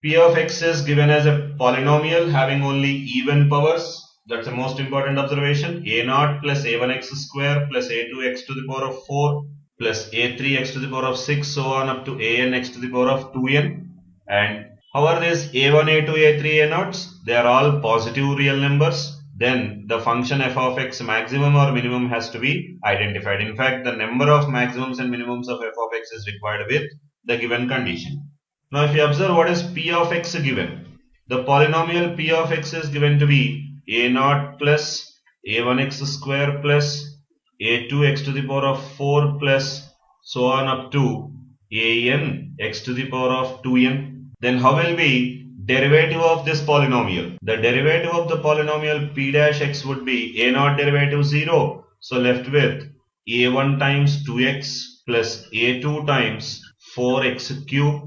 P of x is given as a polynomial having only even powers. That's the most important observation. A0 plus a1x square plus a2x to the power of 4 plus a3x to the power of 6 so on up to an x to the power of 2n. And how are these a1, a2, a3, a0s? They are all positive real numbers. Then the function f of x maximum or minimum has to be identified. In fact, the number of maximums and minimums of f of x is required with the given condition. Now if you observe what is p of x given, the polynomial p of x is given to be a0 plus a1x square plus a2x to the power of 4 plus so on up to an x to the power of 2n. Then how will be derivative of this polynomial? The derivative of the polynomial p dash x would be a0 derivative 0. So left with a1 times 2x plus a2 times 4x cube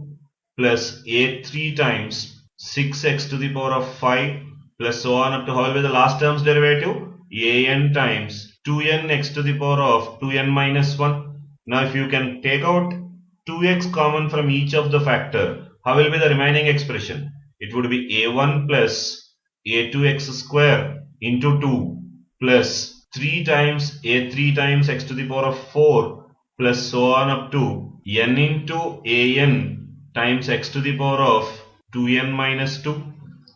plus a3 times 6x to the power of 5 plus so on up to how will be the last term's derivative? An times 2n x to the power of 2n minus 1. Now if you can take out 2x common from each of the factor, how will be the remaining expression? It would be a1 plus a2x square into 2 plus 3 times a3 times x to the power of 4 plus so on up to n into an times x to the power of 2n minus 2.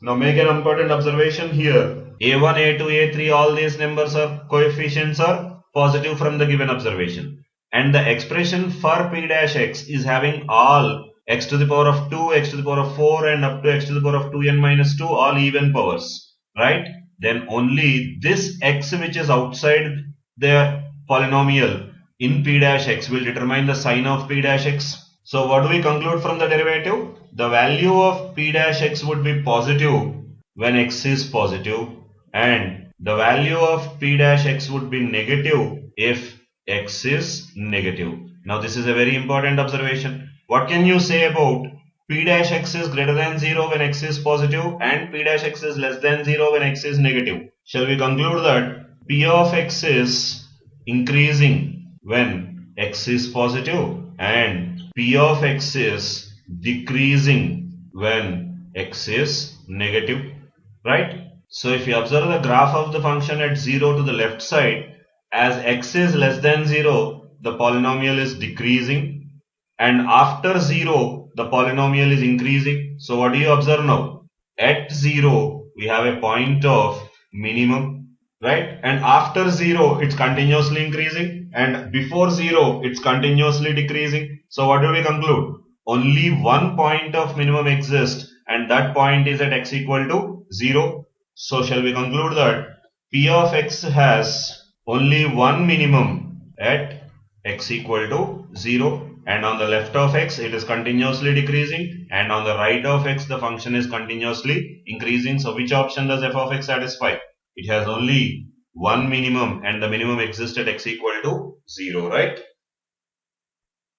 Now make an important observation here. a1, a2, a3 all these numbers are coefficients are positive from the given observation. And the expression for p dash x is having all x to the power of 2, x to the power of 4 and up to x to the power of 2n minus 2 all even powers. Right? Then only this x which is outside the polynomial in p dash x will determine the sign of p dash x. So what do we conclude from the derivative? The value of p dash x would be positive when x is positive and the value of p dash x would be negative if x is negative. Now this is a very important observation. What can you say about p dash x is greater than 0 when x is positive and p dash x is less than 0 when x is negative? Shall we conclude that p of x is increasing when x is positive and p of x is decreasing when x is negative, right? So if you observe the graph of the function at 0 to the left side, as x is less than 0, the polynomial is decreasing, and after 0, the polynomial is increasing. So what do you observe now? At 0, we have a point of minimum, right? And after 0, it's continuously increasing, and before 0, it's continuously decreasing. So what do we conclude? Only one point of minimum exists, and that point is at x equal to 0. So shall we conclude that p of x has only one minimum at x equal to 0, and on the left of x it is continuously decreasing, and on the right of x the function is continuously increasing. So which option does f of x satisfy? It has only one minimum, and the minimum exists at x equal to 0, right?